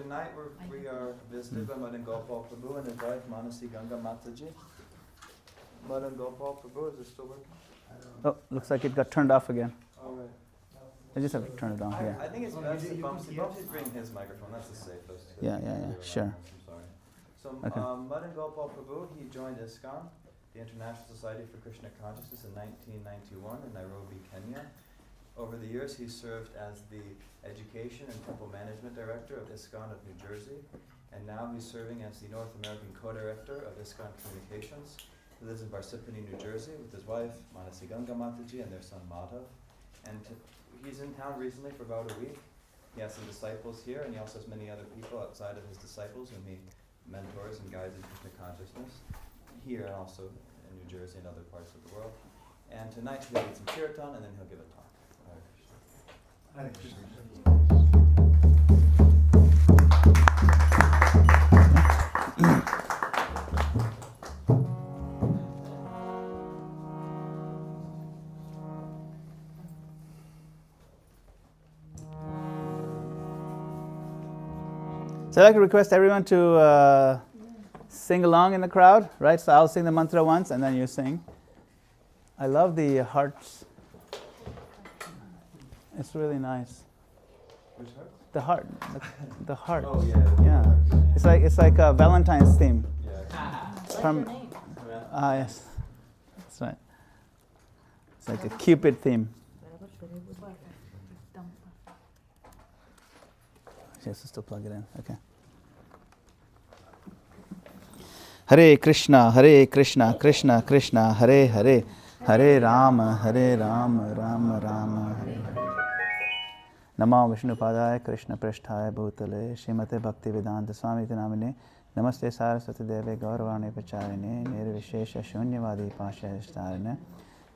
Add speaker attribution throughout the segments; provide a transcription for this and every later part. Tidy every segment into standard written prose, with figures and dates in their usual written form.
Speaker 1: tonight we are visited by Madana-gopāla Prabhu and his wife Manasi Ganga Mataji. Madana-gopāla Prabhu, is it still working?
Speaker 2: Oh, looks like it got turned off again.
Speaker 1: Oh, right.
Speaker 2: I just have to turn it on here.
Speaker 1: I think it's best if Bumsy bring his microphone. That's the safest.
Speaker 2: Yeah, sure.
Speaker 1: I'm sorry. So
Speaker 2: Okay.
Speaker 1: Madana-gopāla Prabhu, he joined ISKCON, the International Society for Krishna Consciousness, in 1991 in Nairobi, Kenya. Over the years, he served as the Education and Temple Management Director of ISKCON of New Jersey, and now he's serving as the North American Co-Director of ISKCON Communications. He lives in Parsippany, New Jersey, with his wife, Manasi Ganga Mataji, and their son, Madhav. And he's in town recently for about a week. He has some disciples here, and he also has many other people outside of his disciples whom he mentors and guides in Krishna consciousness, here and also in New Jersey and other parts of the world. And tonight he'll lead some kirtan, and then he'll give a talk. Hare Krishna.
Speaker 2: So I'd like to request everyone to sing along in the crowd, right? So I'll sing the mantra once and then you sing. I love the hearts. It's really nice.
Speaker 1: Which heart?
Speaker 2: The heart. The heart.
Speaker 1: Oh yeah.
Speaker 2: It's like a Valentine's theme.
Speaker 1: Yeah.
Speaker 2: It's from yes. That's right. It's like a Cupid theme. Yes, still plug it in. Okay. Hare Krishna, Krishna Krishna, Hare Hare, Hare Rama, Rama Rama, Hare Hare. Namo Vishnupadaya Krishna Prasthaya Bhutale Srimate Bhakti Vedanta Swami Namine Namaste Saraswati Deve Gauravani Pacharine Nirvishesha Shunyavadi Pashayastarine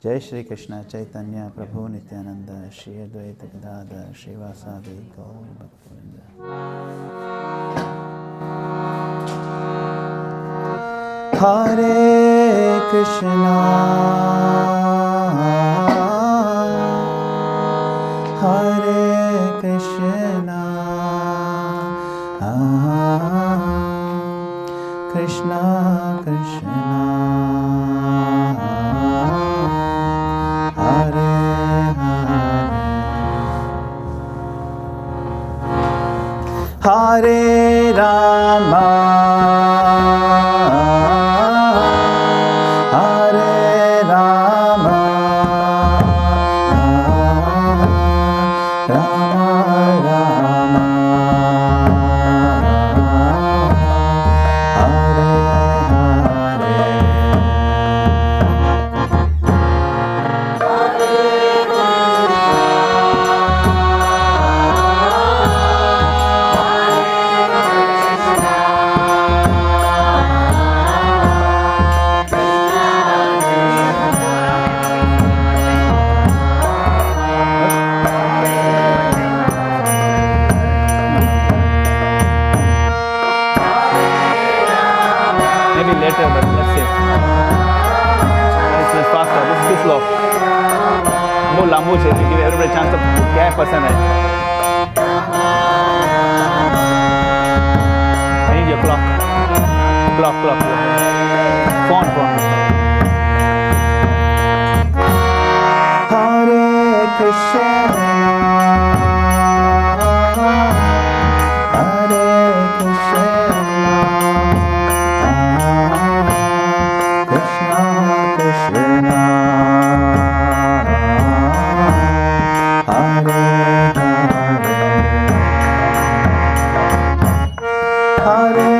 Speaker 2: Jai Shri Krishna Chaitanya Prabhu Nityananda Shri Advaita Gadadhar Shri Vasadi Gaur Bhaktivinoda. Hare Krishna Hare Krishna Krishna Krishna Hare Hare Hare Rama Lambu to give everybody a chance to get person. I need your clock. Clock. Phone. Hare Krishna Hare Krishna Krishna Krishna Hare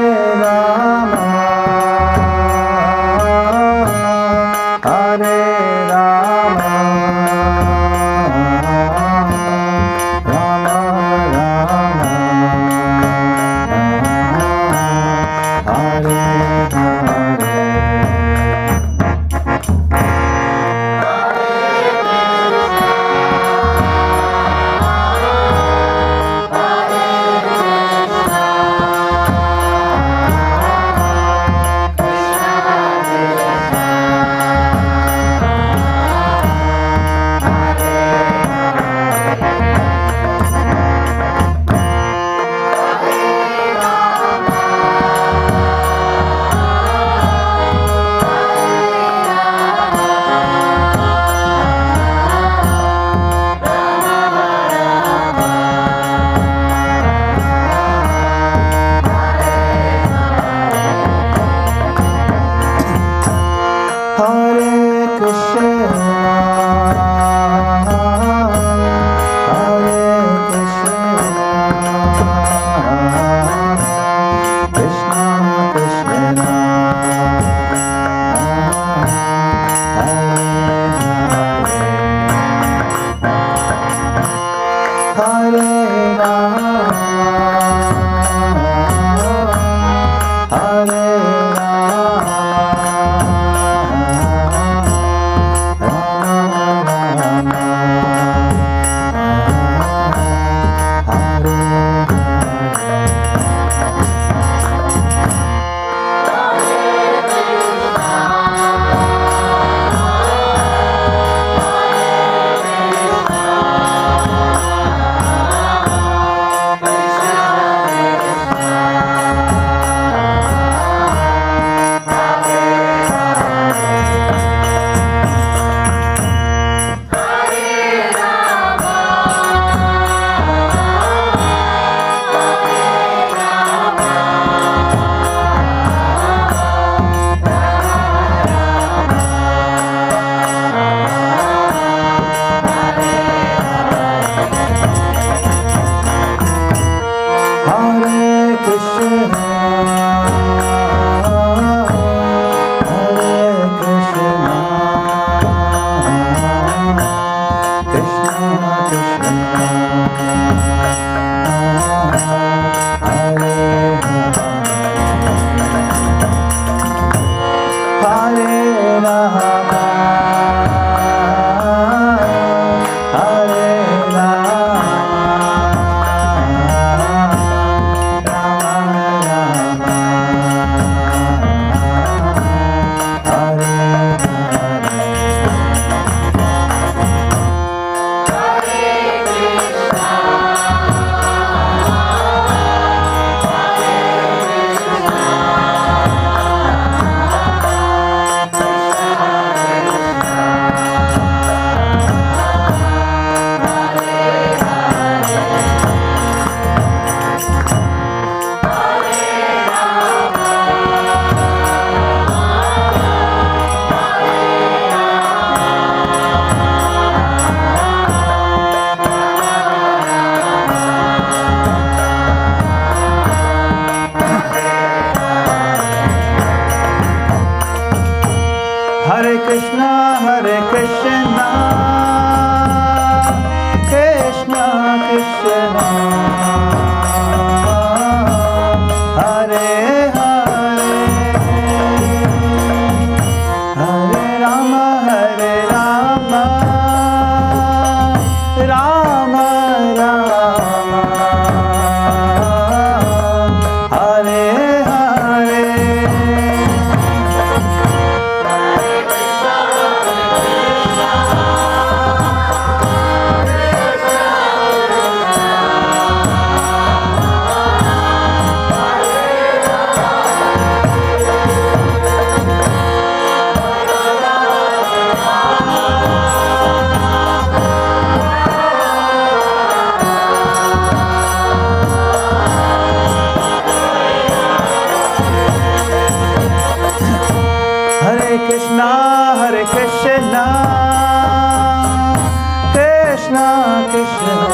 Speaker 2: Krishna Krishna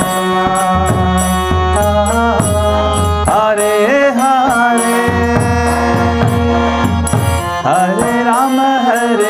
Speaker 2: Hare Rama Hare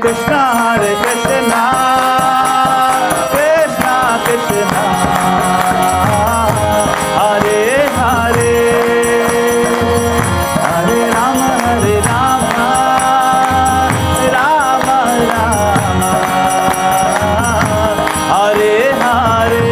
Speaker 2: Krishna, Krishna Krishna, Hare Hare, Hare Rama, Rama Rama, Hare Hare.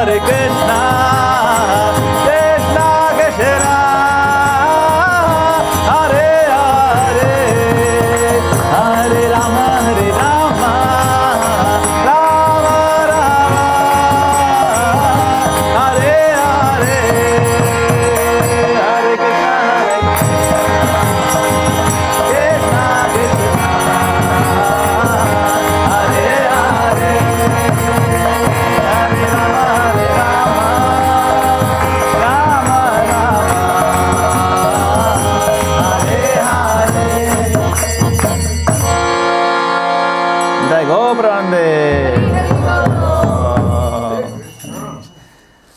Speaker 2: Hare Krishna, Krishna Krishna, Hare Hare, Hare Rama, Rama Rama, Hare Hare, Hare Krishna, Krishna Krishna, Hare Hare, Hare Rama, Rama Rama, Hare Hare. Jai Gobrande.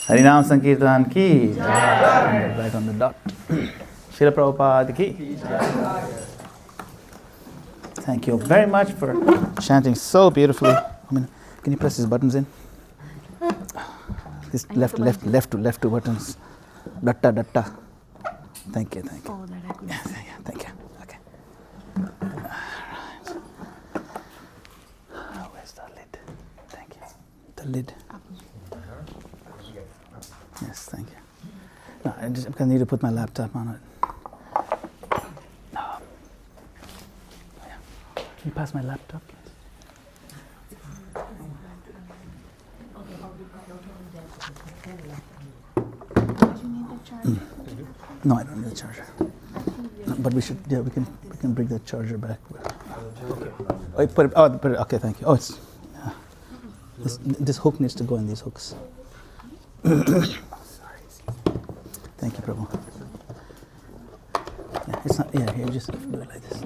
Speaker 2: Harinam Sankirtan ki. Right on the dot. Srila Prabhupada ki. Thank you very much for chanting so beautifully. Can you press these buttons in? This left two buttons. Datta, datta. Thank you.
Speaker 3: Oh, that I could.
Speaker 2: Yeah, thank you. Okay. Where's the lid? Thank you. The lid. Yes, thank you. No, I need to put my laptop on it. Yeah. Can you pass my laptop, please?
Speaker 3: Do you need the charger?
Speaker 2: No, I don't need a charger. No, but we should. Yeah, we can bring the charger back. Oh, put it. Okay, thank you. Oh, it's. Yeah. This hook needs to go in these hooks. Thank you, Prabhu. Yeah, it's not. Yeah, here, just do it like this.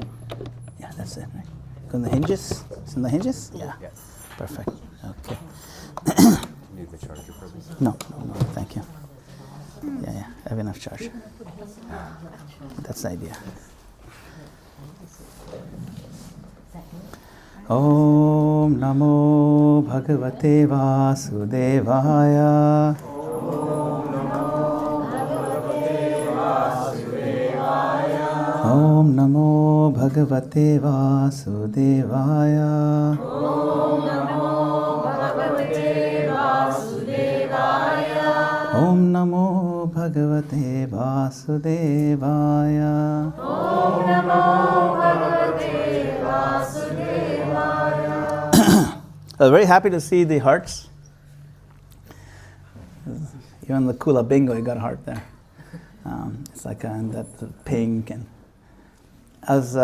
Speaker 2: Yeah, that's it. Right? Go in the hinges. It's in the hinges. Yeah.
Speaker 4: Yes.
Speaker 2: Perfect. Okay.
Speaker 4: Need the charger for this?
Speaker 2: No, thank you. Yeah, I have enough charge. That's the idea. Om Namo Bhagavate Vasudevaya. Om Namo Bhagavate Vasudevaya. Om Namo Bhagavate Vasudevaya. I was very happy to see the hearts. Even the Chula bingo, you got a heart there. It's like that pink, and I was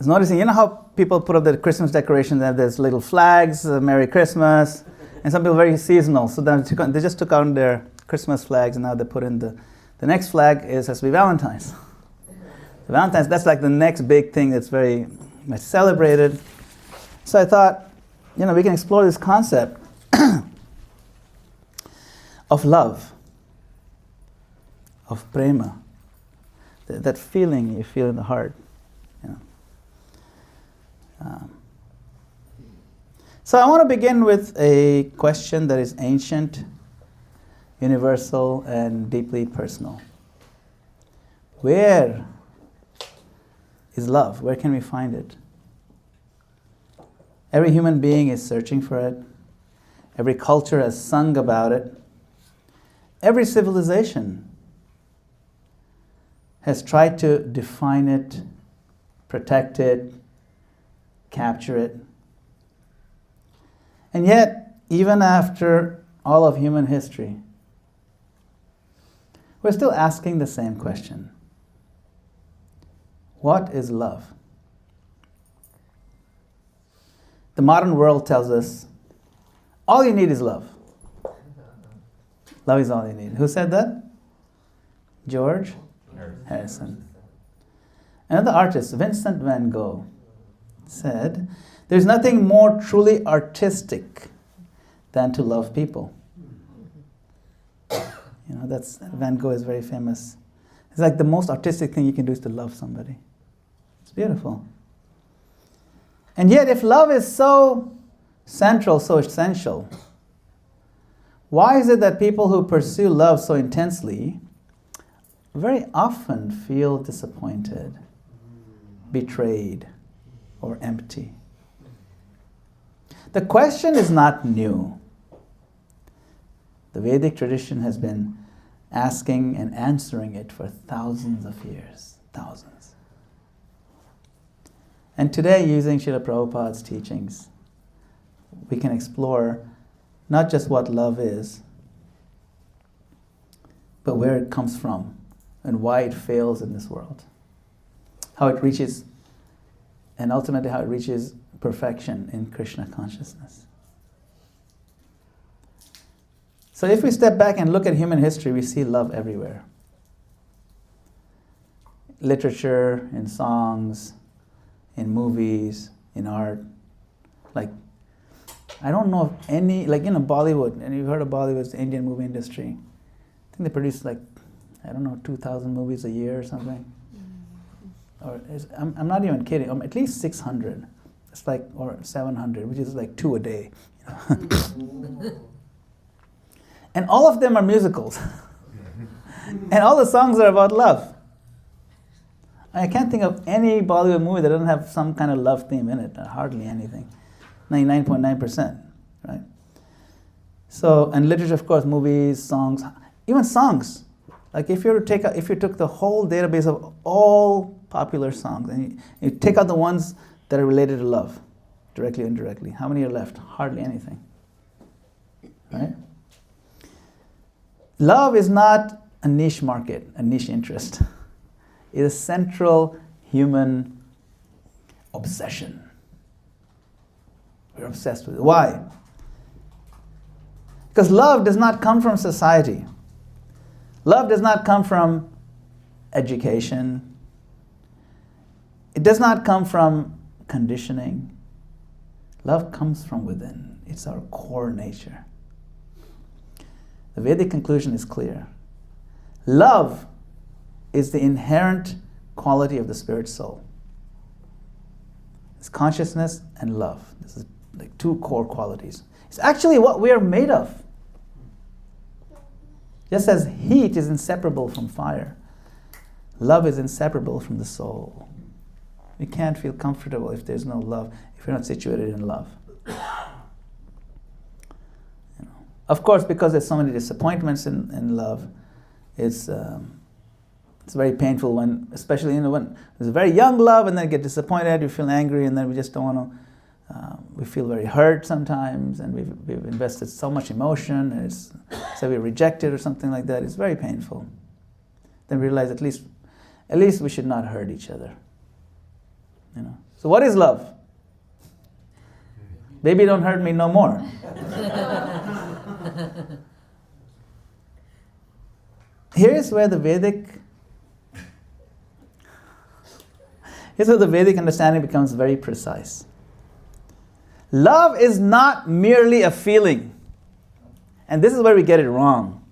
Speaker 2: noticing, you know how people put up their Christmas decorations, they have these little flags, Merry Christmas, and some people very seasonal. So then they just took out their Christmas flags, and now they put in the next flag has to be Valentine's. Valentine's, that's like the next big thing that's very much celebrated. So I thought, we can explore this concept of love, of prema, that feeling you feel in the heart. So I want to begin with a question that is ancient, universal, and deeply personal. Where is love? Where can we find it? Every human being is searching for it. Every culture has sung about it. Every civilization has tried to define it, protect it, capture it. And yet, even after all of human history, we're still asking the same question. What is love? The modern world tells us, all you need is love. Love is all you need. Who said that? George Harrison. Another artist, Vincent van Gogh, said, there's nothing more truly artistic than to love people. That's Van Gogh is very famous. It's like the most artistic thing you can do is to love somebody. It's beautiful. And yet, if love is so central, so essential, why is it that people who pursue love so intensely very often feel disappointed, betrayed, or empty? The question is not new. The Vedic tradition has been asking and answering it for thousands of years. Thousands. And today, using Srila Prabhupada's teachings, we can explore not just what love is, but where it comes from and why it fails in this world. How it reaches, and ultimately how it reaches perfection in Krishna consciousness. So if we step back and look at human history, we see love everywhere. Literature, in songs, in movies, in art. Like, I don't know of any, like, Bollywood, and you've heard of Bollywood's the Indian movie industry. I think they produce 2,000 movies a year or something. Or I'm not even kidding, at least 600. It's or 700, which is 2 a day. And all of them are musicals. And all the songs are about love. I can't think of any Bollywood movie that doesn't have some kind of love theme in it. Hardly anything. 99.9%, right? So, and literature, of course, movies, songs, even songs. Like if you took the whole database of all popular songs and you take out the ones that are related to love, directly or indirectly, how many are left? Hardly anything, right? Love is not a niche market, a niche interest. It is a central human obsession. We're obsessed with it. Why? Because love does not come from society. Love does not come from education. It does not come from conditioning. Love comes from within. It's our core nature. The Vedic conclusion is clear. Love is the inherent quality of the spirit soul. It's consciousness and love. This is two core qualities. It's actually what we are made of. Just as heat is inseparable from fire, love is inseparable from the soul. We can't feel comfortable if there's no love, if we're not situated in love. Of course, because there's so many disappointments in love, it's very painful when, especially when there's a very young love and then you get disappointed, you feel angry, and then we just don't want to. We feel very hurt sometimes, and we've invested so much emotion, and so we're rejected or something like that. It's very painful. Then we realize at least we should not hurt each other. So what is love? Baby, don't hurt me no more. Here's where the Vedic understanding becomes very precise. Love is not merely a feeling. And this is where we get it wrong.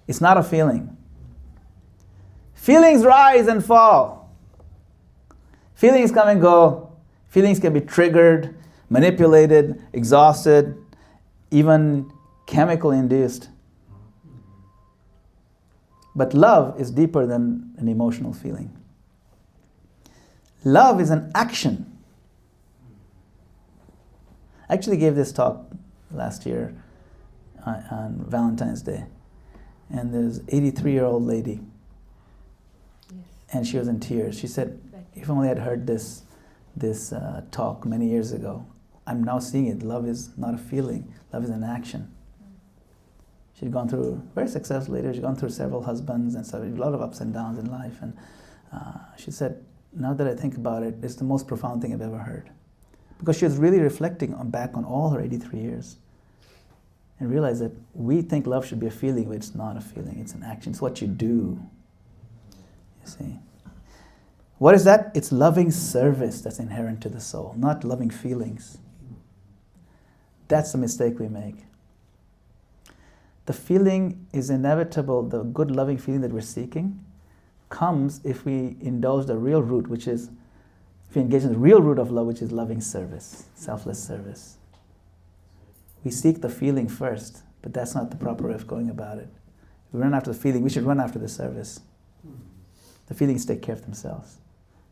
Speaker 2: It's not a feeling. Feelings rise and fall. Feelings come and go. Feelings can be triggered, manipulated, exhausted, even chemical induced. But love is deeper than an emotional feeling. Love is an action. I actually gave this talk last year on Valentine's Day. And there's an 83-year-old lady. Yes. And she was in tears. She said, if only I'd heard this talk many years ago. I'm now seeing it. Love is not a feeling. Love is an action. She'd gone through, very successful lady, she'd gone through several husbands and so a lot of ups and downs in life. And she said, now that I think about it, it's the most profound thing I've ever heard. Because she was really reflecting back on all her 83 years and realized that we think love should be a feeling, but it's not a feeling, it's an action. It's what you do, you see. What is that? It's loving service that's inherent to the soul, not loving feelings. That's the mistake we make. The feeling is inevitable, the good loving feeling that we're seeking comes if we indulge the real root, which is, if we engage in the real root of love, which is loving service, selfless service. We seek the feeling first, but that's not the proper way of going about it. If we run after the feeling, we should run after the service. The feelings take care of themselves.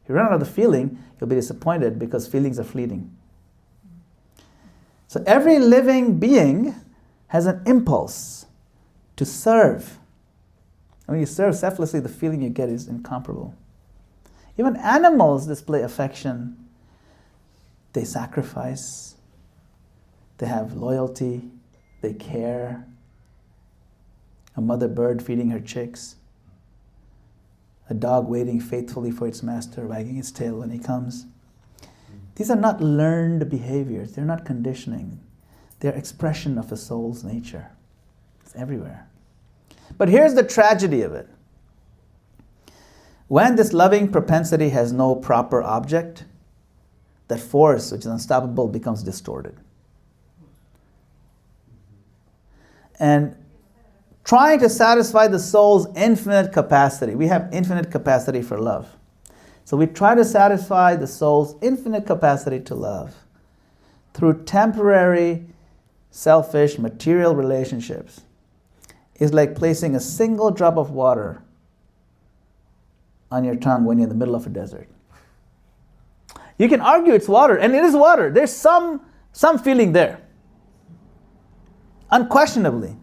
Speaker 2: If you run out of the feeling, you'll be disappointed because feelings are fleeting. So So every living being has an impulse to serve. And when you serve selflessly, the feeling you get is incomparable. Even animals display affection. They sacrifice. They have loyalty. They care. A mother bird feeding her chicks. A dog waiting faithfully for its master, wagging its tail when he comes. These are not learned behaviors. They're not conditioning. They're expression of a soul's nature. It's everywhere. But here's the tragedy of it. When this loving propensity has no proper object, that force, which is unstoppable, becomes distorted. And trying to satisfy the soul's infinite capacity. We have infinite capacity for love. So we try to satisfy the soul's infinite capacity to love through temporary, selfish, material relationships. It's like placing a single drop of water on your tongue when you're in the middle of a desert. You can argue it's water, and it is water. There's some feeling there. Unquestionably.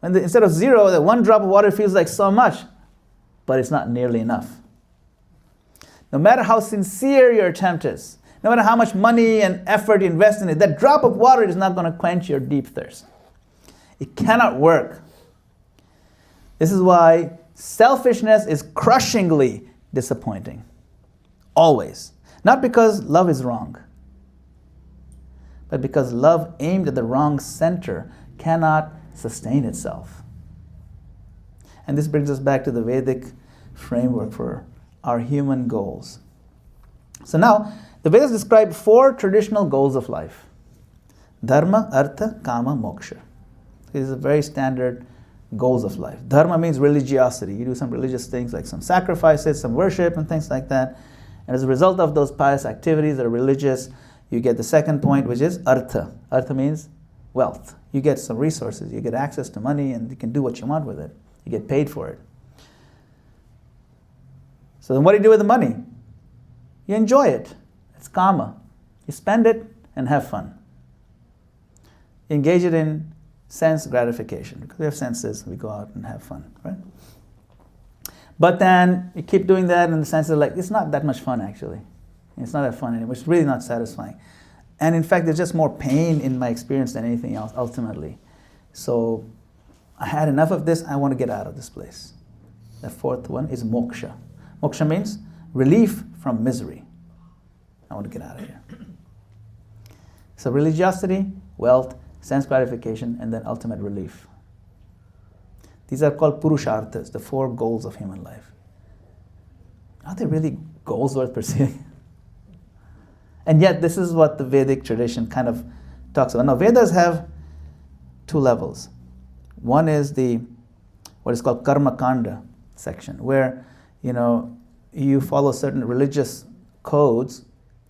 Speaker 2: Instead of zero, that one drop of water feels like so much, but it's not nearly enough. No matter how sincere your attempt is, no matter how much money and effort you invest in it, that drop of water is not going to quench your deep thirst. It cannot work. This is why selfishness is crushingly disappointing. Always. Not because love is wrong, but because love aimed at the wrong center cannot sustain itself. And this brings us back to the Vedic framework for our human goals. So now, the Vedas describe 4 traditional goals of life. Dharma, Artha, Kama, Moksha. These are very standard goals of life. Dharma means religiosity. You do some religious things like some sacrifices, some worship and things like that. And as a result of those pious activities that are religious, you get the second point, which is Artha. Artha means wealth. You get some resources. You get access to money and you can do what you want with it. You get paid for it. So then what do you do with the money? You enjoy it. It's Kama. You spend it and have fun. You engage it in sense gratification. Because we have senses, we go out and have fun, right? But then you keep doing that and the senses are like, it's not that much fun actually. It's not that fun anymore. It's really not satisfying. And in fact, there's just more pain in my experience than anything else, ultimately. So I had enough of this, I want to get out of this place. The fourth one is moksha. Moksha means relief from misery. I want to get out of here. So religiosity, wealth, sense gratification, and then ultimate relief. These are called purusharthas, the 4 goals of human life. Are they really goals worth pursuing? And yet, this is what the Vedic tradition kind of talks about. Now, Vedas have 2 levels. One is what is called karma kanda section, where you follow certain religious codes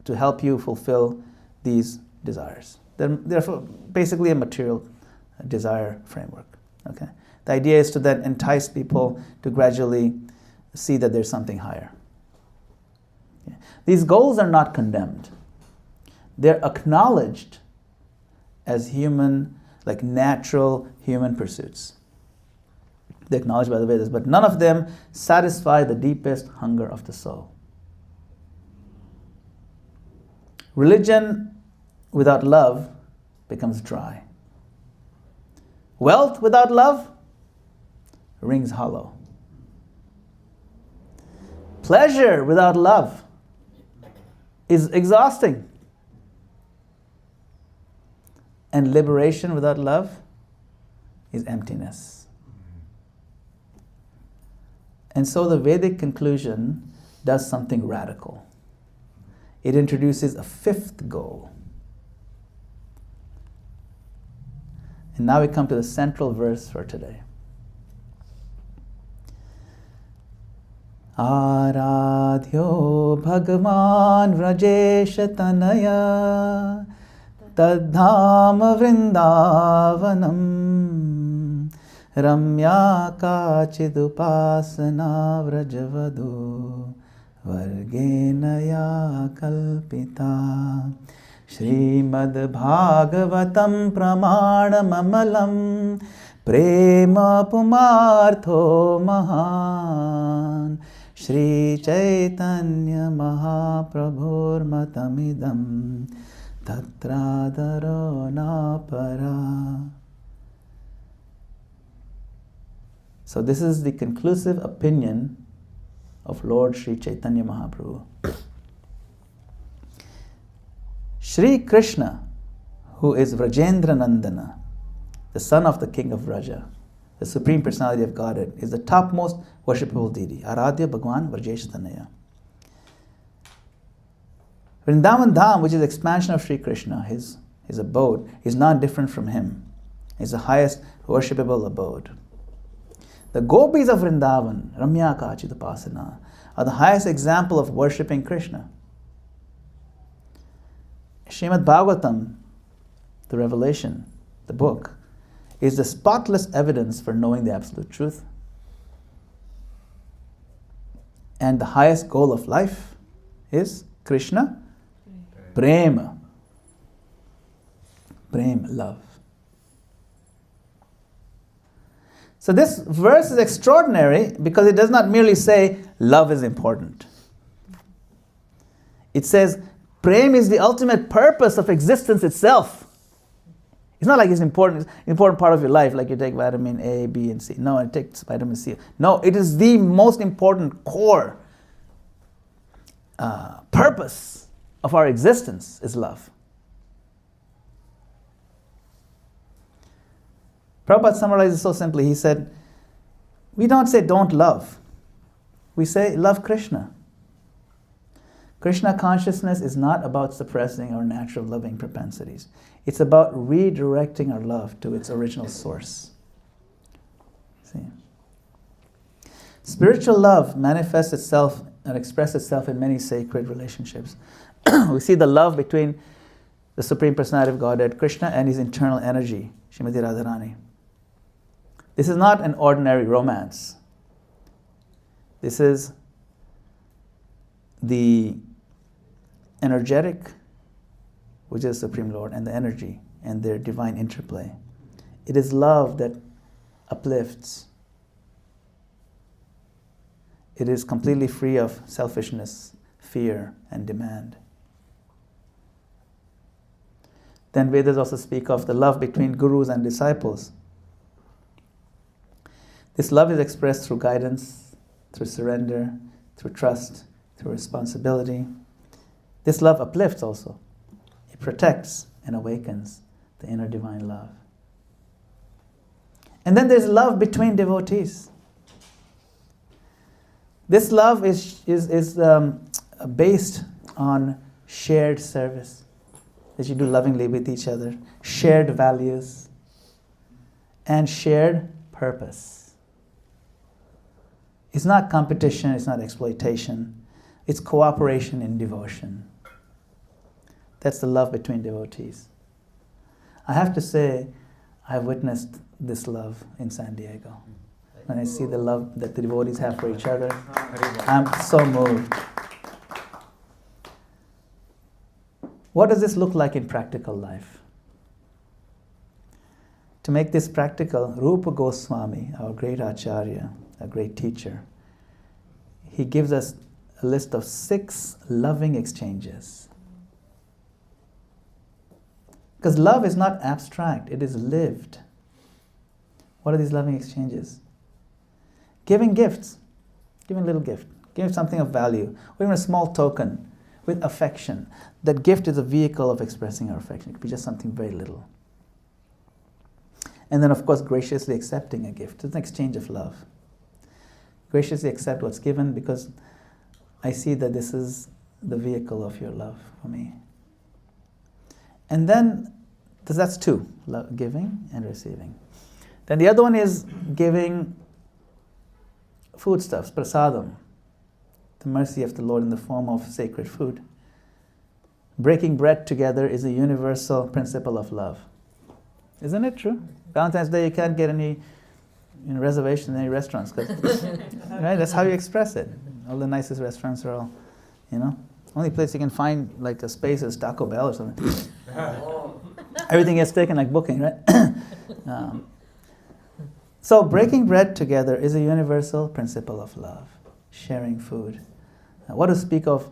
Speaker 2: to help you fulfill these desires. They're basically a material desire framework. Okay, the idea is to then entice people to gradually see that there's something higher. Yeah. These goals are not condemned. They're acknowledged as human, like natural human pursuits. They're acknowledged by the Vedas, but none of them satisfy the deepest hunger of the soul. Religion without love becomes dry. Wealth without love rings hollow. Pleasure without love is exhausting. And liberation without love is emptiness. And so the Vedic conclusion does something radical. It introduces a 5th goal. And now we come to the central verse for today. Aradhyo Bhagavan Vrajesha Tanaya Tadhama Vrindavanam Ramya Kachidupasana Vrajavadu Vargenaya Kalpita Srimad Bhagavatam Pramanamamalam Prema Pumartho Mahan Shri Chaitanya Mahaprabhur Matamidam Tatradaro Napara. So this is the conclusive opinion of Lord Sri Chaitanya Mahaprabhu. Sri Krishna, who is Vrajendra Nandana, the son of the king of Vraja, the Supreme Personality of Godhead, is the topmost worshipable deity. Aradhya Bhagwan Vrajesh Tanaya. Vrindavan Dham, which is the expansion of Sri Krishna, his abode, is not different from him. It's the highest worshipable abode. The gopis of Vrindavan, Ramya Kachitapasana, are the highest example of worshipping Krishna. Srimad Bhagavatam, the revelation, the book, is the spotless evidence for knowing the absolute truth. And the highest goal of life is Krishna Prema. Prema, love. So this verse is extraordinary because it does not merely say love is important. It says Prem is the ultimate purpose of existence itself. It's not like it's important part of your life, like you take vitamin A, B, and C. No, it takes vitamin C. No, it is the most important core purpose of our existence is love. Prabhupada summarizes so simply. He said, we don't say don't love. We say love Krishna. Krishna consciousness is not about suppressing our natural loving propensities. It's about redirecting our love to its original source. See? Spiritual love manifests itself and expresses itself in many sacred relationships. We see the love between the Supreme Personality of Godhead, Krishna, and his internal energy, Srimati Radharani. This is not an ordinary romance. This is the energetic, which is Supreme Lord, and the energy and their divine interplay. It is love that uplifts. It is completely free of selfishness, fear, and demand. Then Vedas also speak of the love between gurus and disciples. This love is expressed through guidance, through surrender, through trust, through responsibility. This love uplifts also. It protects and awakens the inner divine love. And then there's love between devotees. This love is based on shared service, that you do lovingly with each other, shared values, and shared purpose. It's not competition, it's not exploitation, it's cooperation in devotion. That's the love between devotees. I have to say, I've witnessed this love in San Diego. When I see the love that the devotees have for each other, I'm so moved. What does this look like in practical life? To make this practical, Rupa Goswami, our great Acharya, a great teacher, he gives us a list of 6 loving exchanges. Because love is not abstract, it is lived. What are these loving exchanges? Giving gifts, giving a little gift, giving something of value, or even a small token with affection. That gift is a vehicle of expressing our affection. It could be just something very little. And then, of course, graciously accepting a gift. It's an exchange of love. Graciously accept what's given because I see that this is the vehicle of your love for me. And then, that's 2, giving and receiving. Then the other one is giving foodstuffs, prasadam, the mercy of the Lord in the form of sacred food. Breaking bread together is a universal principle of love. Isn't it true? Valentine's Day, you can't get any reservations in any restaurants, right? That's how you express it. All the nicest restaurants are all, Only place you can find like a space is Taco Bell or something. Everything gets taken like booking, right? So breaking bread together is a universal principle of love, sharing food. What to speak of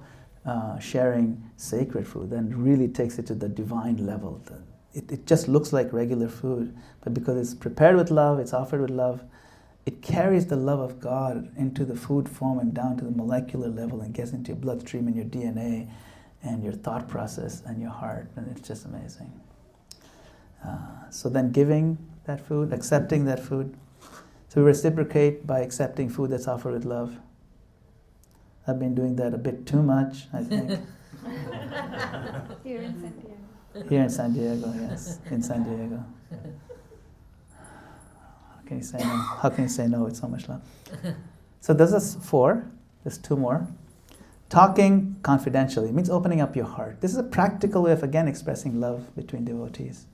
Speaker 2: sharing sacred food, then really takes it to the divine level. It just looks like regular food, but because it's prepared with love, it's offered with love, it carries the love of God into the food form and down to the molecular level and gets into your bloodstream and your DNA and your thought process and your heart, and it's just amazing. So then giving that food, accepting that food. So we reciprocate by accepting food that's offered with love. I've been doing that a bit too much, I think.
Speaker 3: Here in San Diego.
Speaker 2: Here in San Diego, yes, in San Diego. How can you say no? How can you say no with so much love? So this is 4. There's 2 more. Talking confidentially means opening up your heart. This is a practical way of, again, expressing love between devotees.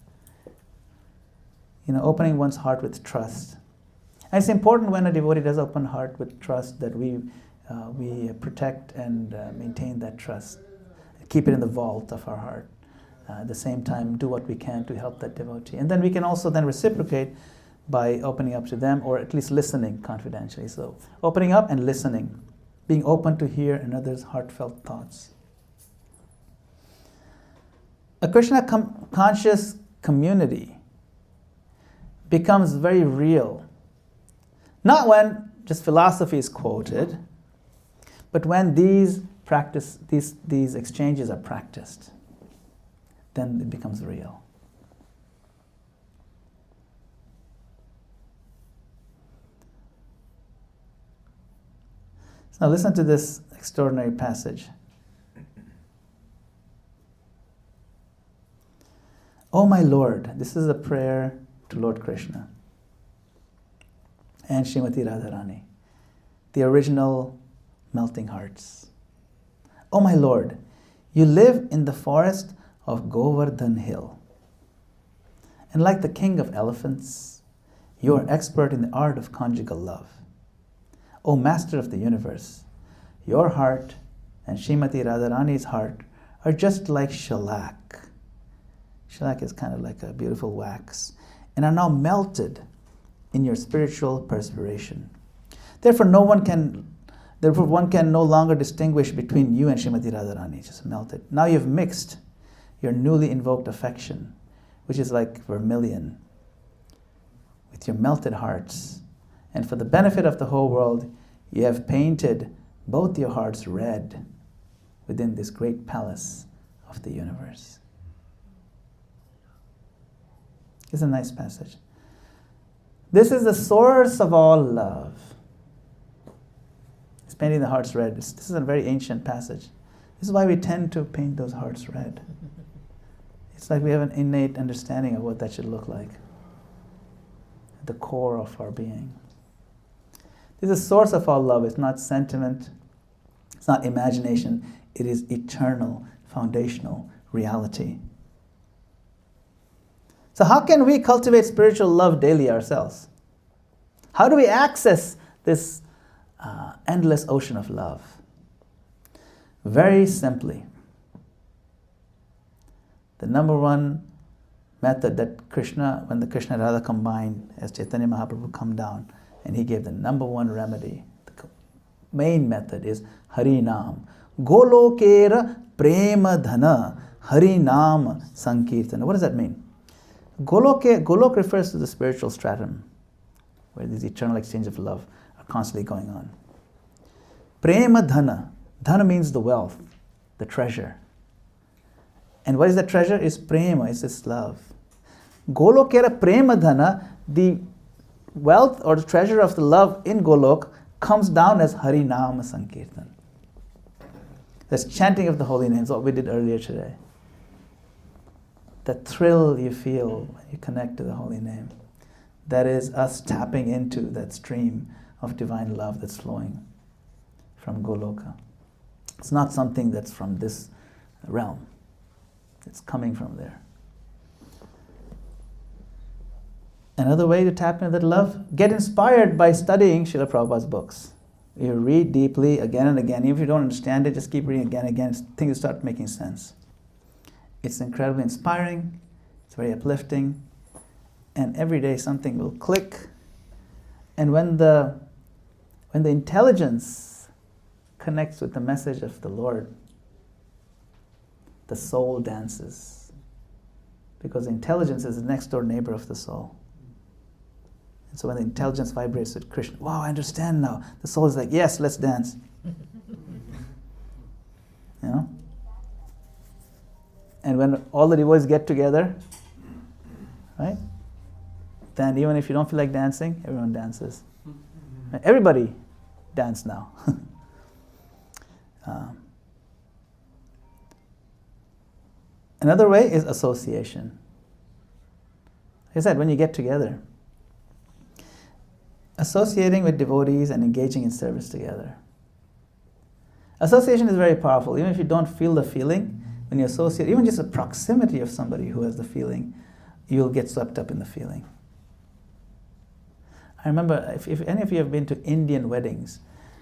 Speaker 2: Opening one's heart with trust. And it's important when a devotee does open heart with trust that we protect and maintain that trust. Keep it in the vault of our heart. At the same time, do what we can to help that devotee. And then we can also then reciprocate by opening up to them, or at least listening confidentially. So opening up and listening. Being open to hear another's heartfelt thoughts. A Krishna conscious community becomes very real. Not when just philosophy is quoted, but when these exchanges are practiced, then it becomes real. So now listen to this extraordinary passage. Oh my Lord, this is a prayer to Lord Krishna and Srimati Radharani, the original melting hearts. Oh my Lord, you live in the forest of Govardhan Hill. And like the king of elephants, you are expert in the art of conjugal love. O Master of the universe, your heart and Srimati Radharani's heart are just like shellac. Shellac is kind of like a beautiful wax, and are now melted in your spiritual perspiration. Therefore, one can no longer distinguish between you and Srimati Radharani, just melted. Now you've mixed your newly invoked affection, which is like vermilion, with your melted hearts. And for the benefit of the whole world, you have painted both your hearts red within this great palace of the universe. It's a nice passage. This is the source of all love. It's painting the hearts red. This is a very ancient passage. This is why we tend to paint those hearts red. It's like we have an innate understanding of what that should look like at the core of our being. This is the source of all love. It's not sentiment. It's not imagination. It is eternal, foundational reality. So how can we cultivate spiritual love daily ourselves? How do we access this endless ocean of love? Very simply. The number one method that when the Krishna and Radha combined, as Chaitanya Mahaprabhu come down, and he gave the number one remedy, the main method is Hari Nam. Golokera prema dhana Hari Nam Sankirtana. What does that mean? Golok refers to the spiritual stratum, where these eternal exchange of love are constantly going on. Prema dhana. Dhana means the wealth, the treasure. And what is the treasure? Is prema, is this love. Golokera prema dhana, the wealth or the treasure of the love in Golok comes down as Hari Nama Sankirtan. That's chanting of the holy names, what we did earlier today. That thrill you feel when you connect to the holy name. That is us tapping into that stream of divine love that's flowing from Goloka. It's not something that's from this realm. It's coming from there. Another way to tap into that love, get inspired by studying Srila Prabhupada's books. You read deeply again and again. Even if you don't understand it, just keep reading again and again. Things start making sense. It's incredibly inspiring. It's very uplifting. And every day something will click. And when the intelligence connects with the message of the Lord, the soul dances. Because intelligence is the next door neighbor of the soul. And so when the intelligence vibrates with Krishna, wow, I understand now. The soul is like, yes, let's dance. You know? And when all the devotees get together, right? Then even if you don't feel like dancing, everyone dances. Everybody dance now. Another way is association. Like I said, when you get together, associating with devotees and engaging in service together. Association is very powerful. Even if you don't feel the feeling, when you associate, even just the proximity of somebody who has the feeling, you'll get swept up in the feeling. I remember, if any of you have been to Indian weddings,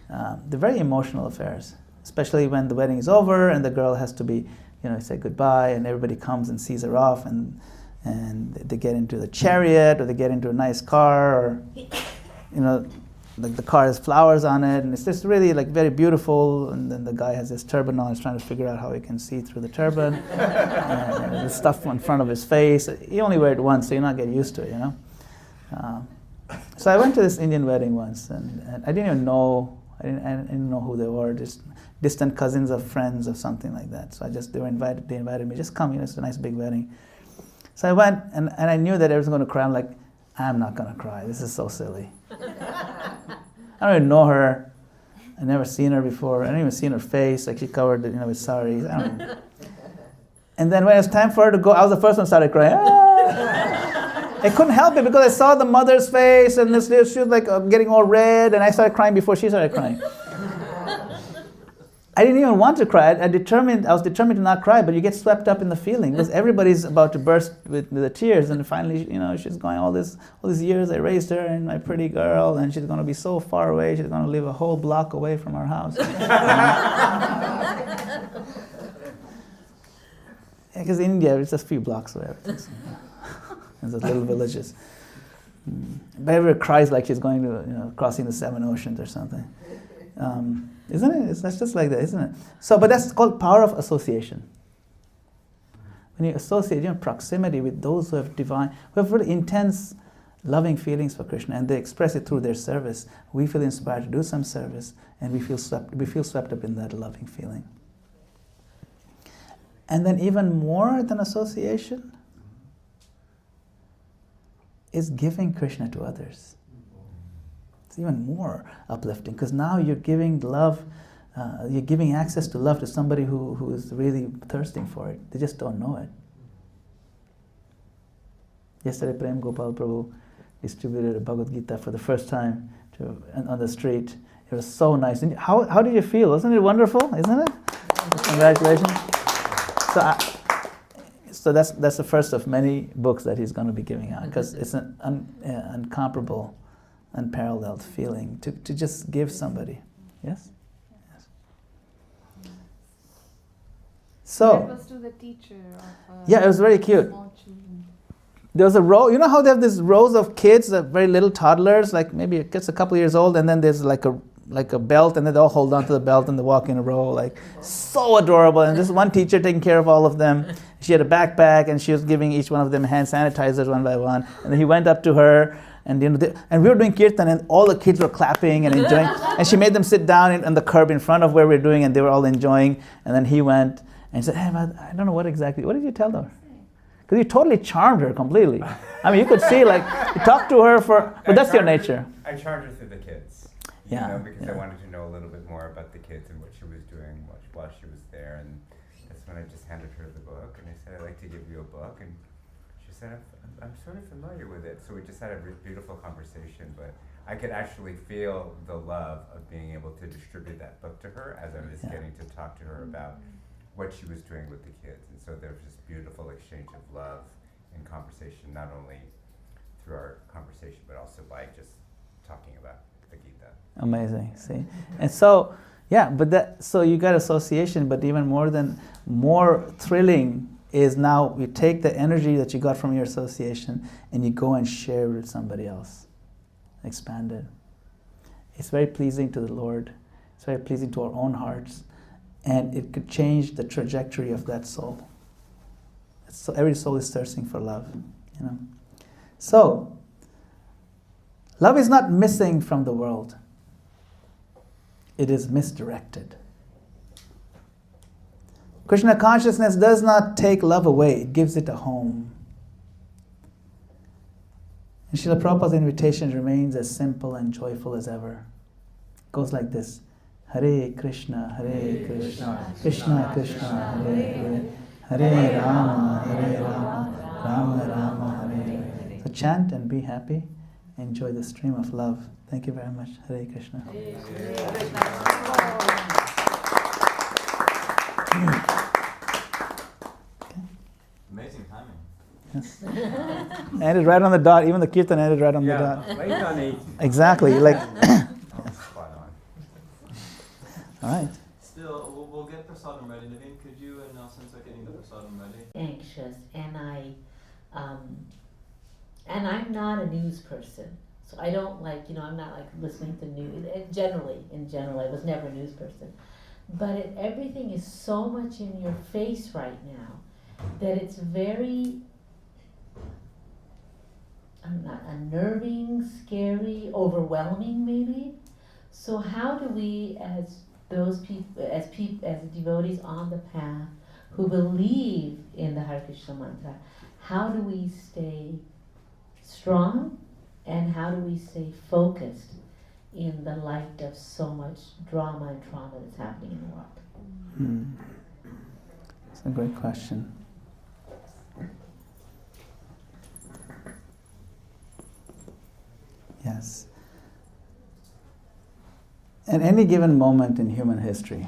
Speaker 2: they're very emotional affairs, especially when the wedding is over and the girl has to be, say goodbye, and everybody comes and sees her off, and they get into the chariot, or they get into a nice car, or like the car has flowers on it, and it's just really like very beautiful. And then the guy has this turban on, he's trying to figure out how he can see through the turban. And the stuff in front of his face. You only wear it once, so you're not getting used to it, So I went to this Indian wedding once, and I didn't even know. I didn't know who they were, just distant cousins of friends or something like that. So they invited me, just come, it's a nice big wedding. So I went, and I knew that everyone's going to cry. I'm like, I'm not going to cry. This is so silly. I don't even know her. I've never seen her before. I didn't even seen her face. Like she covered it, with saris. I don't know. And then when it was time for her to go, I was the first one who started crying. I couldn't help it because I saw the mother's face, and she was like getting all red, and I started crying before she started crying. I didn't even want to cry. I was determined to not cry, but you get swept up in the feeling because everybody's about to burst with the tears, and finally, she's going all these years I raised her, and my pretty girl, and she's going to be so far away. She's going to live a whole block away from our house. Because in India, it's just a few blocks away. There's those little villages. But everyone cries like she's going to, crossing the 7 oceans or something. Isn't it? That's just like that, isn't it? So, but that's called power of association. When you associate, proximity with those who have really intense, loving feelings for Krishna, and they express it through their service, we feel inspired to do some service, and we feel swept up in that loving feeling. And then even more than association is giving Krishna to others. It's even more uplifting because now you're giving love, you're giving access to love to somebody who is really thirsting for it. They just don't know it. Yesterday, Prem Gopal Prabhu distributed a Bhagavad Gita for the first time on the street. It was so nice. And how did you feel? Wasn't it wonderful? Isn't it? Congratulations. So that's the first of many books that he's going to be giving out because it's an incomparable, unparalleled feeling to just give somebody. Yes? So
Speaker 3: That was to the teacher of
Speaker 2: yeah, it was very cute.
Speaker 3: small children.
Speaker 2: There was a row. You know how they have these rows of kids, very little toddlers, like maybe just a couple years old, and then there's like a belt, and then they all hold onto the belt and they walk in a row, like so adorable. And this one teacher taking care of all of them. She had a backpack, and she was giving each one of them hand sanitizers one by one. And then he went up to her, and and we were doing kirtan, and all the kids were clapping and enjoying. And she made them sit down on the curb in front of where we were doing, and they were all enjoying. And then he went and he said, "Hey, I don't know what did you tell her?" Because you totally charmed her completely. I mean, you could see, like, you talked to her but that's your nature.
Speaker 4: I charmed her through the kids. Because I wanted to know a little bit more about the kids and what she was doing while she was there. And that's when I just handed her the book, and I said, "I'd like to give you a book." And she said, I'm sort of familiar with it. So we just had a beautiful conversation, but I could actually feel the love of being able to distribute that book to her as I was getting to talk to her about what she was doing with the kids. And so there was this beautiful exchange of love and conversation, not only through our conversation, but also by just talking about the Gita.
Speaker 2: Amazing. See, and so so you got association, but even more thrilling is now you take the energy that you got from your association and you go and share it with somebody else. Expand it. It's very pleasing to the Lord. It's very pleasing to our own hearts, and it could change the trajectory of that soul. So every soul is thirsting for love, you know. So love is not missing from the world. It is misdirected. Krishna consciousness does not take love away, it gives it a home. And Srila Prabhupada's invitation remains as simple and joyful as ever. It goes like this: Hare Krishna, Krishna Krishna, Hare Hare, Hare Rama, Rama Rama, Hare Hare. So chant and be happy. Enjoy the stream of love. Thank you very much. Hare Krishna.
Speaker 1: Amazing timing.
Speaker 2: Yes. Ended right on the dot. Even the kirtan ended right on the dot.
Speaker 4: Right on 8.
Speaker 2: Exactly. Like.
Speaker 4: Spot on.
Speaker 2: All right.
Speaker 1: Still, we'll get prasadam ready. Naveen, could you and Nelson start getting the prasadam ready?
Speaker 5: Anxious, and I'm not a news person, so I don't I'm not like listening to news. In general, I was never a news person. But everything is so much in your face right now that it's very unnerving, scary, overwhelming maybe. So how do we, as those people, as devotees on the path who believe in the Hare Krishna mantra, how do we stay strong and how do we stay focused in the light of so much drama and trauma that's happening in the world?
Speaker 2: That's a great question. Yes. At any given moment in human history,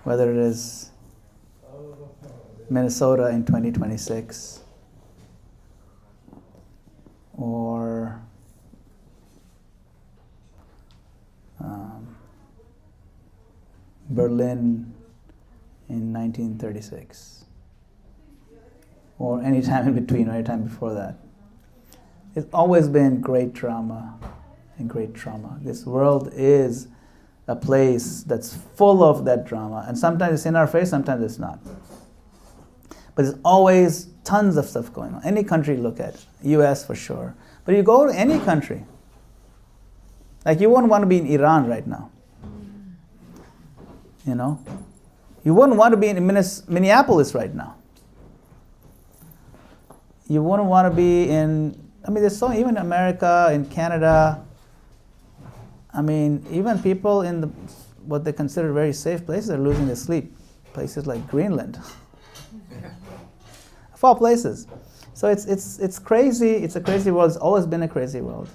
Speaker 2: whether it is Minnesota in 2026 or Berlin in 1936 or any time in between or any time before that, it's always been great drama and great trauma. This world is a place that's full of that drama, and sometimes it's in our face, sometimes it's not. But there's always tons of stuff going on. Any country you look at, US for sure. But you go to any country, like you wouldn't want to be in Iran right now. You know? You wouldn't want to be in Minneapolis right now. You wouldn't want to be there's so, even America, in Canada, even people in what they consider very safe places are losing their sleep. Places like Greenland. Of all places. So it's crazy. It's a crazy world. It's always been a crazy world.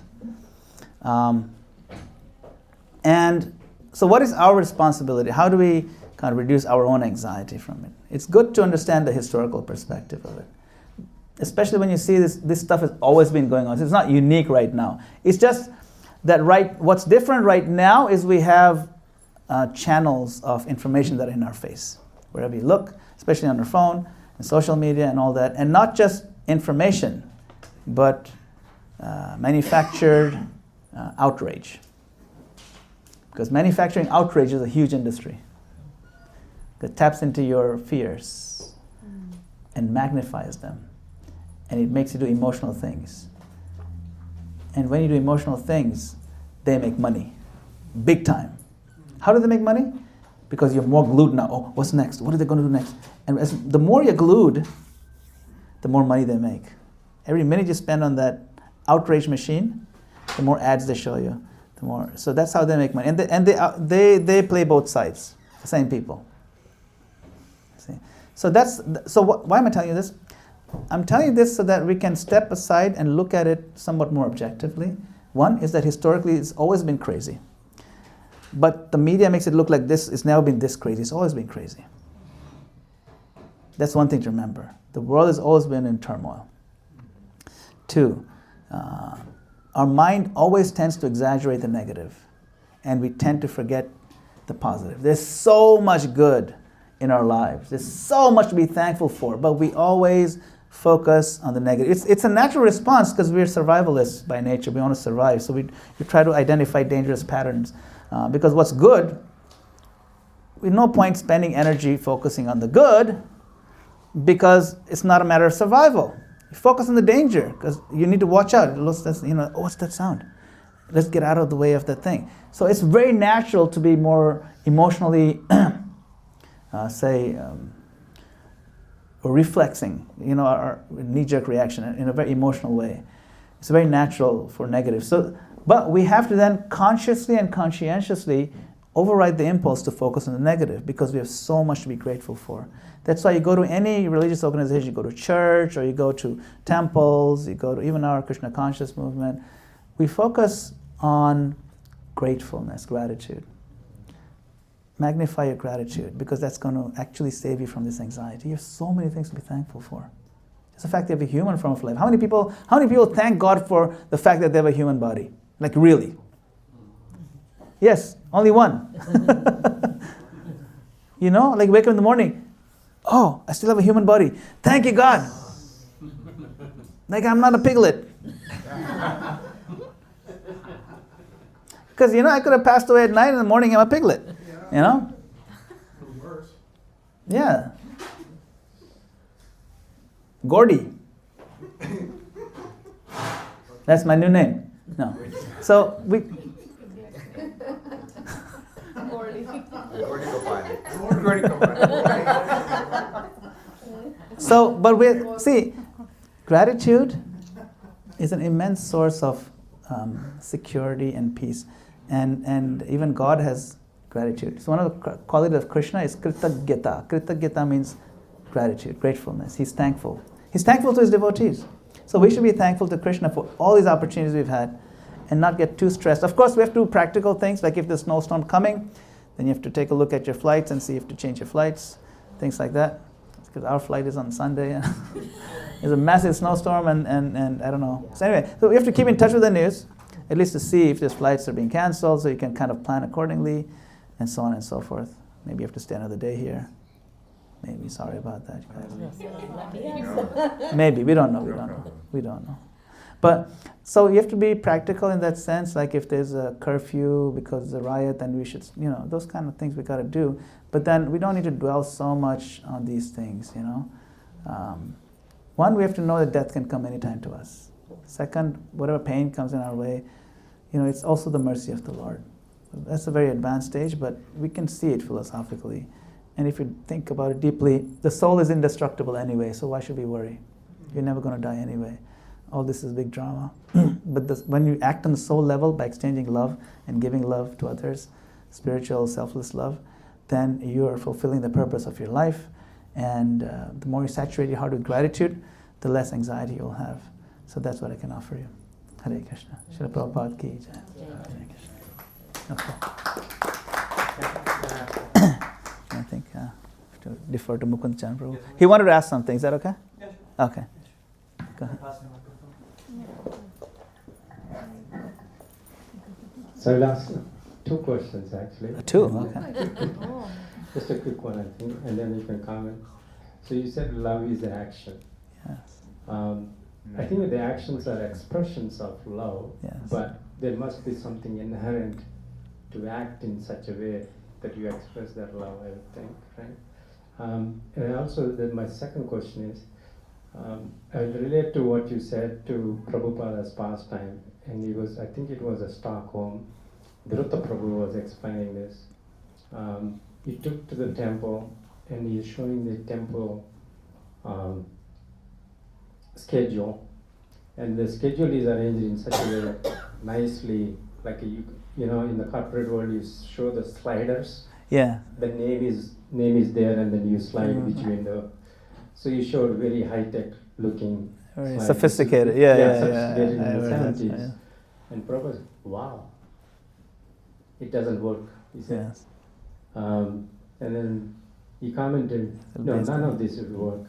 Speaker 2: And so what is our responsibility? How do we kind of reduce our own anxiety from it? It's good to understand the historical perspective of it. Especially when you see this stuff has always been going on. It's not unique right now. It's just that what's different right now is we have channels of information that are in our face. Wherever you look, especially on our phone, and social media and all that. And not just information, but manufactured outrage. Because manufacturing outrage is a huge industry that taps into your fears and magnifies them. And it makes you do emotional things. And when you do emotional things, they make money. Big time. How do they make money? Because you're more glued now. Oh, what's next? What are they going to do next? And the more you're glued, the more money they make. Every minute you spend on that outrage machine, the more ads they show you. The more. So that's how they make money. And they play both sides. The same people. See? So why am I telling you this? I'm telling you this so that we can step aside and look at it somewhat more objectively. One is that historically it's always been crazy. But the media makes it look like it's never been this crazy. It's always been crazy. That's one thing to remember. The world has always been in turmoil. Two, our mind always tends to exaggerate the negative, and we tend to forget the positive. There's so much good in our lives. There's so much to be thankful for, but we always focus on the negative. It's a natural response because we're survivalists by nature. We want to survive, so we try to identify dangerous patterns. Because what's good, with no point spending energy focusing on the good, because it's not a matter of survival. You focus on the danger because you need to watch out. What's that sound? Let's get out of the way of that thing. So it's very natural to be more emotionally, or reflexing, our knee-jerk reaction in a very emotional way. It's very natural for negative. But we have to then consciously and conscientiously override the impulse to focus on the negative because we have so much to be grateful for. That's why you go to any religious organization, you go to church or you go to temples, you go to even our Krishna conscious movement. We focus on gratefulness, gratitude. Magnify your gratitude because that's going to actually save you from this anxiety. You have so many things to be thankful for. Just the fact that you have a human form of life. How many people thank God for the fact that they have a human body? Like really? Yes, only one. Like wake up in the morning. Oh, I still have a human body. Thank you, God. Like I'm not a piglet. Because, I could have passed away at night, in the morning I'm a piglet.
Speaker 6: Worse.
Speaker 2: Yeah. Gordy. That's my new name. No. So we... gratitude is an immense source of security and peace. And even God has gratitude. So one of the qualities of Krishna is Kritagyata. Kritagyata means gratitude, gratefulness. He's thankful. He's thankful to his devotees. So we should be thankful to Krishna for all these opportunities we've had and not get too stressed. Of course, we have to do practical things, like if there's a snowstorm coming, then you have to take a look at your flights and see if you have to change your flights, things like that. Because our flight is on Sunday. There's a massive snowstorm and I don't know. So anyway, so we have to keep in touch with the news, at least to see if these flights are being canceled so you can kind of plan accordingly and so on and so forth. Maybe you have to stay another day here. Maybe, sorry about that, guys. Maybe, we don't know. But, so you have to be practical in that sense, like if there's a curfew because of the riot, then we should, those kind of things we got to do. But then we don't need to dwell so much on these things, One, we have to know that death can come anytime to us. Second, whatever pain comes in our way, it's also the mercy of the Lord. That's a very advanced stage, but we can see it philosophically. And if you think about it deeply, the soul is indestructible anyway, so why should we worry? You're never going to die anyway. All this is big drama. But when you act on the soul level by exchanging love and giving love to others, spiritual, selfless love, then you are fulfilling the purpose of your life. And the more you saturate your heart with gratitude, the less anxiety you'll have. So that's what I can offer you. Hare Krishna. Srila Prabhupada ki jai. Hare Krishna. Okay. I think I have to defer to Mukund Chan Prabhu. He wanted to ask something. Is that okay?
Speaker 1: Yeah, sure.
Speaker 2: Okay. Go ahead.
Speaker 7: So I'll ask two questions actually.
Speaker 2: Two, okay.
Speaker 7: Just a quick one, I think, and then you can comment. So you said love is action.
Speaker 2: Yes.
Speaker 7: I think the actions are expressions of love,
Speaker 2: Yes.
Speaker 7: but there must be something inherent to act in such a way that you express that love, I would think, right? And also, my second question is, I will relate to what you said to Prabhupada's pastime, and I think it was a Stockholm. Dhruta Prabhu was explaining this. He took to the temple, and he's showing the temple schedule, and the schedule is arranged in such a way nicely, like in the corporate world you show the sliders.
Speaker 2: Yeah.
Speaker 7: The name is there, and then you slide between the. So you showed very high-tech looking.
Speaker 2: Very
Speaker 7: slide.
Speaker 2: sophisticated. Yeah.
Speaker 7: Sophisticated in
Speaker 2: I
Speaker 7: the
Speaker 2: heard that,
Speaker 7: 70s.
Speaker 2: yeah.
Speaker 7: And Prabhupada said, wow, it doesn't work, he said.
Speaker 2: Yes.
Speaker 7: And then he commented, no, none of this will work.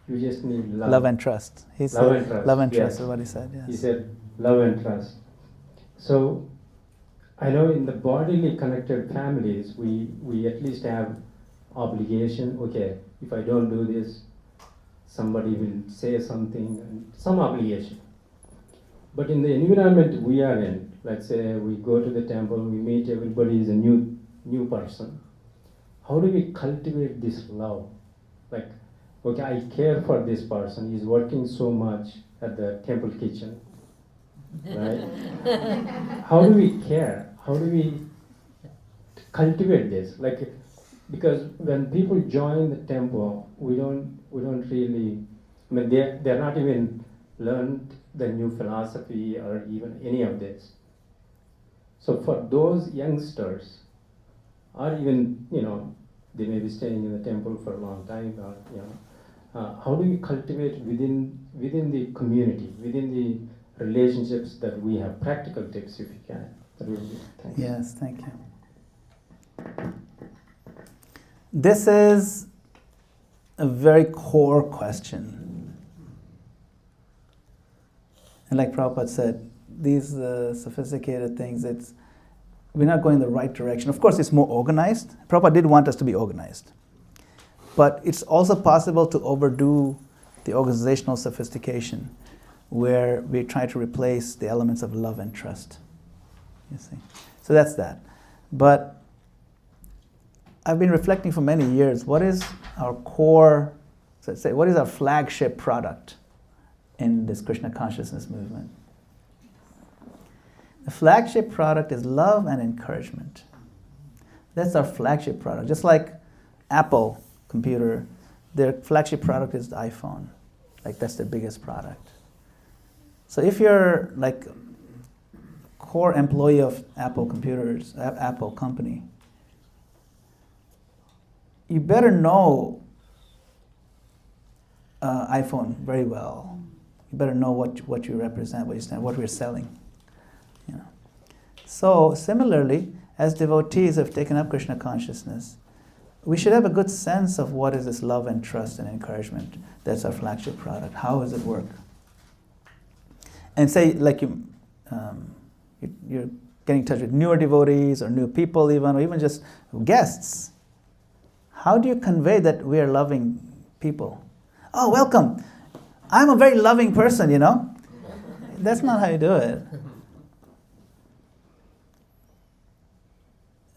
Speaker 7: You just need love.
Speaker 2: Love and trust. He said,
Speaker 7: Love and trust.
Speaker 2: Love and trust
Speaker 7: Yes.
Speaker 2: is what he said. Yes.
Speaker 7: He said, love and trust. So I know in the bodily connected families, we at least have obligation. Okay, if I don't do this, somebody will say something, and some obligation. But in the environment we are in, let's say we go to the temple, we meet everybody is a new person. How do we cultivate this love? Like, okay, I care for this person. He's working so much at the temple kitchen, right? How do we care? How do we cultivate this? Like, because when people join the temple, we don't really. I mean, they're not even learned the new philosophy or even any of this. So for those youngsters, or even they may be staying in the temple for a long time, or how do we cultivate within the community, within the relationships that we have? Practical tips, if you can. That would be, thank you.
Speaker 2: Yes, thank you. This is a very core question. And like Prabhupada said, these sophisticated things, we're not going the right direction. Of course, it's more organized. Prabhupada did want us to be organized. But it's also possible to overdo the organizational sophistication where we try to replace the elements of love and trust. You see? So that's that. But I've been reflecting for many years, what is our core, let's say, what is our flagship product in this Krishna consciousness movement? The flagship product is love and encouragement. That's our flagship product. Just like Apple computer, their flagship product is the iPhone. Like that's their biggest product. So if you're like core employee of Apple computers, Apple company, you better know iPhone very well. You better know what you represent, what you stand, what we're selling. So similarly, as devotees have taken up Krishna consciousness, we should have a good sense of what is this love and trust and encouragement. That's our flagship product. How does it work? And say, like you're getting in touch with newer devotees or new people even, or even just guests. How do you convey that we are loving people? Oh, welcome. I'm a very loving person, That's not how you do it.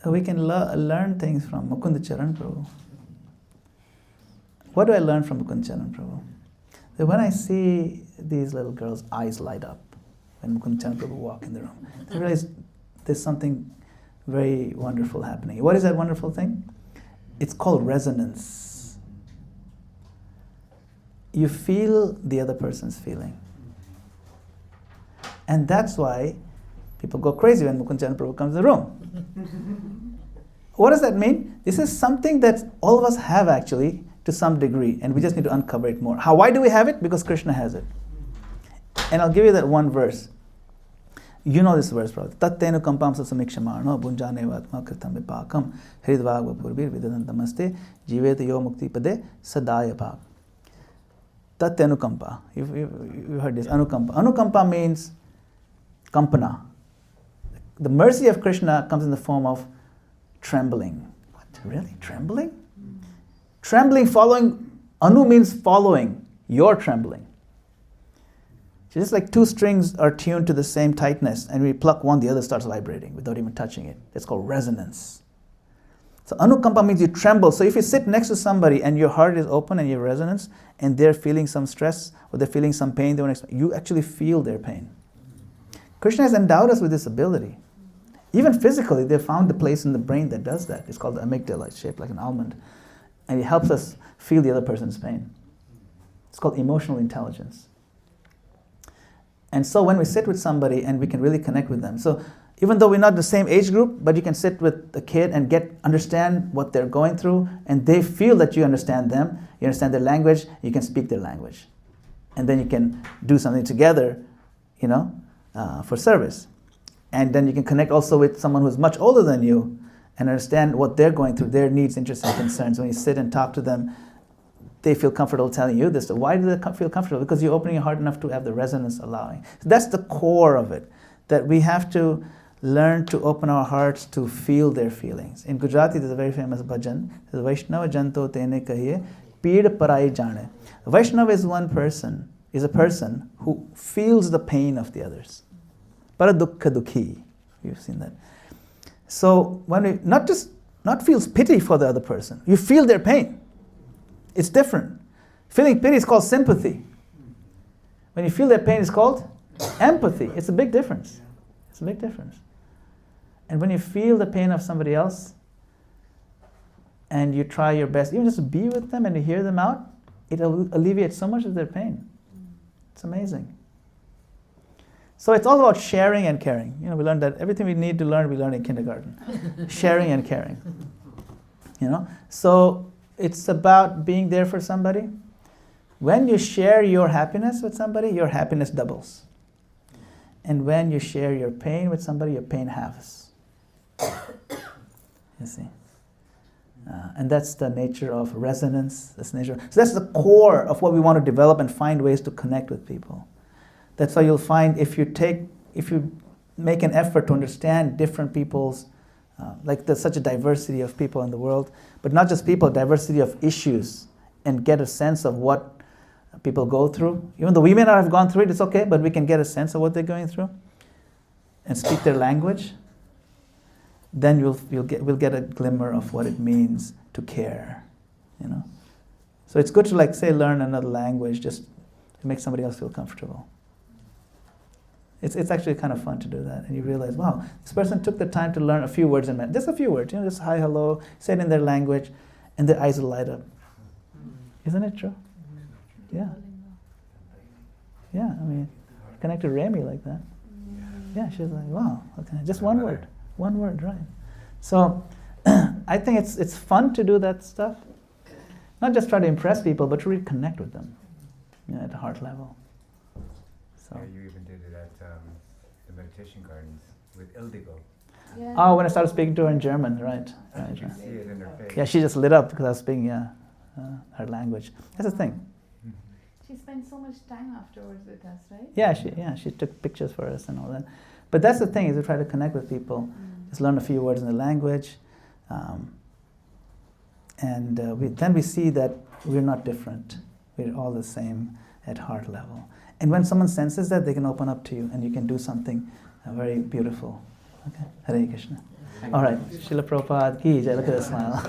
Speaker 2: We can learn things from Mukunda Charan Prabhu. What do I learn from Mukunda Charan Prabhu? That when I see these little girls' eyes light up when Mukunda Charan Prabhu walk in the room, I realize there's something very wonderful happening. What is that wonderful thing? It's called resonance. You feel the other person's feeling. And that's why people go crazy when Mukunda Charan Prabhu comes in the room. What does that mean? This is something that all of us have actually to some degree, and we just need to uncover it more. Why do we have it? Because Krishna has it. And I'll give you that one verse. You know this verse, brother. Tattenu kampam sasamikshamarno bunjane vatma kritam vipakam hridvagva purvir vidadantamasте jiveta yo mukti pade sadaya bhav. Tattenu kampa. You've heard this. Anukampa. Anukampa means kampana. The mercy of Krishna comes in the form of trembling. What? Really? Trembling? Trembling following. Anu means following. You're trembling. Just like two strings are tuned to the same tightness, and we pluck one, the other starts vibrating without even touching it. It's called resonance. So anukampa means you tremble. So if you sit next to somebody and your heart is open and you have resonance, and they're feeling some stress or they're feeling some pain, you actually feel their pain. Krishna has endowed us with this ability. Even physically, they found the place in the brain that does that. It's called the amygdala. It's shaped like an almond. And it helps us feel the other person's pain. It's called emotional intelligence. And so when we sit with somebody and we can really connect with them. So even though we're not the same age group, but you can sit with a kid and understand what they're going through, and they feel that you understand them, you understand their language, you can speak their language. And then you can do something together, for service. And then you can connect also with someone who's much older than you and understand what they're going through, their needs, interests, and concerns. When you sit and talk to them, they feel comfortable telling you this. Why do they feel comfortable? Because you're opening your heart enough to have the resonance allowing. So that's the core of it, that we have to learn to open our hearts to feel their feelings. In Gujarati, there's a very famous bhajan. There's Vaishnava janto tene kahiye, peed parai jane. Vaishnava is a person who feels the pain of the others. Para dukkha dukhi. You've seen that. So when we not feels pity for the other person, you feel their pain. It's different. Feeling pity is called sympathy. When you feel their pain, it's called empathy. It's a big difference. It's a big difference. And when you feel the pain of somebody else, and you try your best, even just to be with them and to hear them out, it alleviates so much of their pain. It's amazing. So it's all about sharing and caring. We learned that everything we need to learn, we learn in kindergarten. Sharing and caring. So it's about being there for somebody. When you share your happiness with somebody, your happiness doubles. And when you share your pain with somebody, your pain halves. You see? And that's the nature of resonance. So that's the core of what we want to develop and find ways to connect with people. That's why you'll find if you make an effort to understand different people's, like there's such a diversity of people in the world, but not just people, diversity of issues, and get a sense of what people go through. Even though we may not have gone through it, it's okay, but we can get a sense of what they're going through and speak their language. Then we'll get a glimmer of what it means to care. So it's good to learn another language just to make somebody else feel comfortable. It's actually kind of fun to do that, and you realize, wow, this person took the time to learn a few words in just a few words, just hi, hello, say it in their language, and their eyes will light up. Isn't it true? Yeah. Yeah, connect to Remy like that. Yeah, she's like, wow, okay, just one word, right? So, I think it's fun to do that stuff. Not just try to impress people, but to really connect with them, at the heart level. So.
Speaker 4: Yeah, you even did it at the meditation gardens with Ildigo.
Speaker 3: Yeah.
Speaker 2: Oh, when I started speaking to her in German, right.
Speaker 4: You can see it in her face.
Speaker 2: Yeah, she just lit up because I was speaking, her language. That's the thing.
Speaker 3: She spent so much time afterwards with us, right?
Speaker 2: Yeah, she took pictures for us and all that. But that's the thing, is we try to connect with people, just learn a few words in the language, and then we see that we're not different. We're all the same at heart level. And when someone senses that, they can open up to you, and you can do something very beautiful. Okay, Hare Krishna. All right, Srila Prabhupada ki jai. Look at the smile.